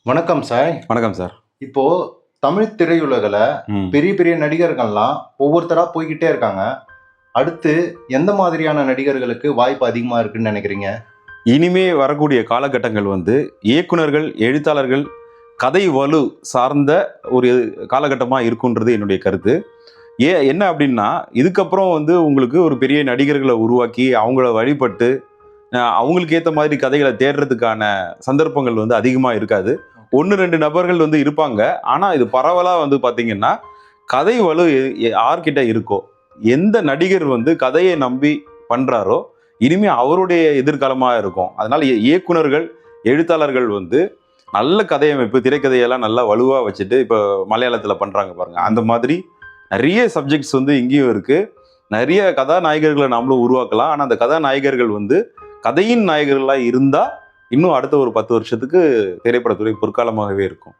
வணக்கம் சார். வணக்கம் சார். இப்போ தமிழ் திரையுலகில் பெரிய பெரிய நடிகர்கள்லாம் ஒவ்வொருத்தரா போய்கிட்டே இருக்காங்க. அடுத்து எந்த மாதிரியான நடிகர்களுக்கு வாய்ப்பு அதிகமா இருக்குன்னு நினைக்கிறீங்க? இனிமே வரக்கூடிய காலகட்டங்கள் இயக்குனர்கள், எழுத்தாளர்கள், கதை வலு சார்ந்த ஒரு காலகட்டமாக இருக்குன்றது என்னுடைய கருத்து. என்ன அப்படின்னா, இதுக்கப்புறம் உங்களுக்கு ஒரு பெரிய நடிகர்களை உருவாக்கி அவங்கள வழிபட்டு அவங்களுக்கு ஏற்ற மாதிரி கதைகளை தேடுறதுக்கான சந்தர்ப்பங்கள் அதிகமாக இருக்காது. 1-2 நபர்கள் இருப்பாங்க. ஆனால் இது பரவலாக பார்த்தீங்கன்னா, கதை வலு யார்கிட்ட இருக்கோ, எந்த நடிகர் கதையை நம்பி பண்றாரோ இனிமே அவருடைய எதிர்காலமாக இருக்கும். அதனால இயக்குனர்கள், எழுத்தாளர்கள் நல்ல கதையமைப்பு, திரைக்கதையெல்லாம் நல்லா வலுவா வச்சுட்டு இப்போ மலையாளத்தில் பண்றாங்க பாருங்க. அந்த மாதிரி நிறைய சப்ஜெக்ட்ஸ் இங்கேயும் இருக்கு. நிறைய கதாநாயகர்களை நாமளும் உருவாக்கலாம். ஆனால் அந்த கதாநாயகர்கள் கதையின் நாயகர்களாக இருந்தால் இன்னும் அடுத்த ஒரு 10 வருஷத்துக்கு திரைப்படத்துறை பொற்காலமாகவே இருக்கும்.